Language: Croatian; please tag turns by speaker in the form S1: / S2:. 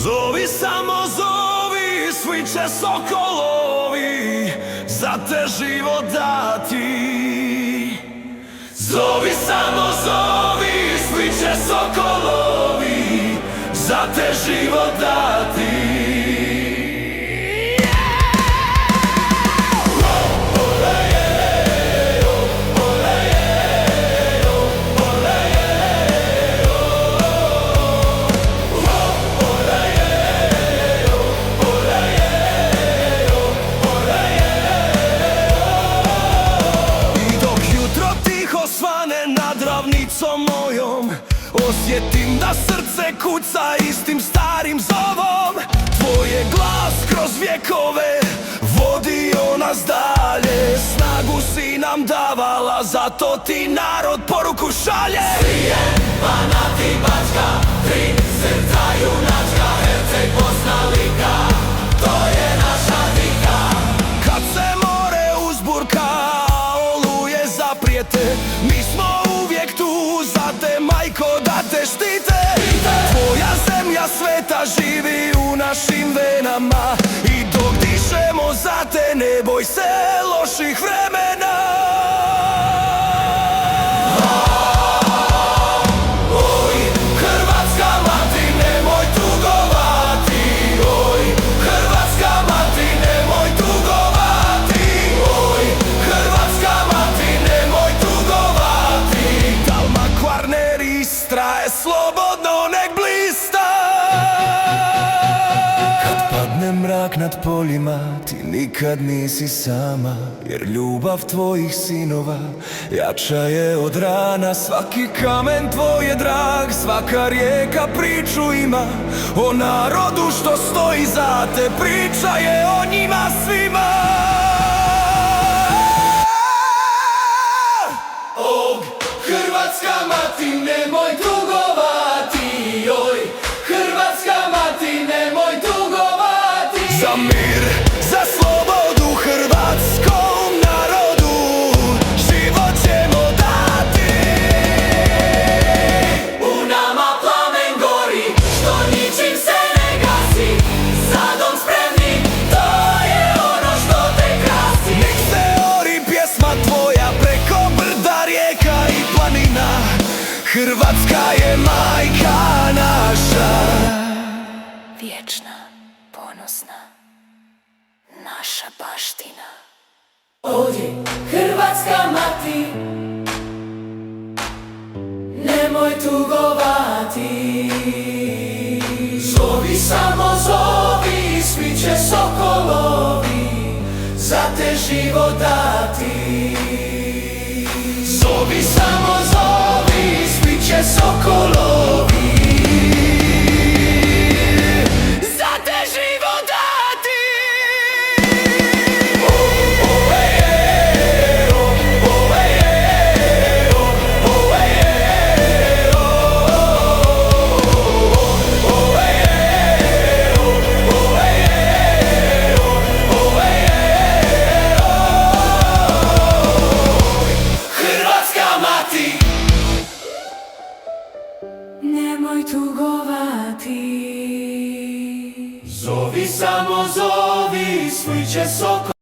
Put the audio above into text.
S1: Zovi, samo zovi, svi će sokolovi za te život dati. Zovi, samo zovi, svi će sokolovi za te život dati. Nad ravnicom mojom osjetim da srce kuca istim starim zovom. Tvoj je glas kroz vjekove vodio nas dalje. Snagu si nam davala, zato ti narod poruku šalje.
S2: Srijem, Banat i Bačka, tri srca junačka, Herceg, Bosna, Lika, to je naša dika.
S1: Kad se more uzburka, oluje zaprijete, mi smo uvijek tu za te, majko, da te štite. Tvoja zemlja sveta živi u našim venama i dok dišemo za te, ne boj se loših vremena.
S2: Oj, Hrvatska mati, nemoj tugovati. Oj, Hrvatska mati, nemoj tugovati. Oj, Hrvatska mati, nemoj tugovati.
S1: Dalma, Kvarner, Istra je slobodno nek blista. Kad padne mrak nad poljima, ti nikad nisi sama, jer ljubav tvojih sinova jača je od rana. Svaki kamen tvoj je drag, svaka rijeka priču ima o narodu što stoji za te, priča je o njima svima.
S2: O, Hrvatska mati, nemoj tugovati. Oj, Hrvatska mati, nemoj tugovati.
S1: Za mir, za slobodu hrvatskom narodu život ćemo dati.
S2: U nama plamen gori, što ničim se ne gasi. Za dom spremni, to je ono što te krasi.
S1: Nek se ori pjesma tvoja preko brda, rijeka i planina. Hrvatska je majka naša, vječna, ponosna, naša baština.
S2: Ovdje Hrvatska mati, nemoj tugovati. Zovi, samo zovi, svi će sokolovi za te život dati. Zovi, samo zovi, svi će sokolovi za te život dati. Nemoj tugovati. Zovi, samo zovi, svi će sokolovi.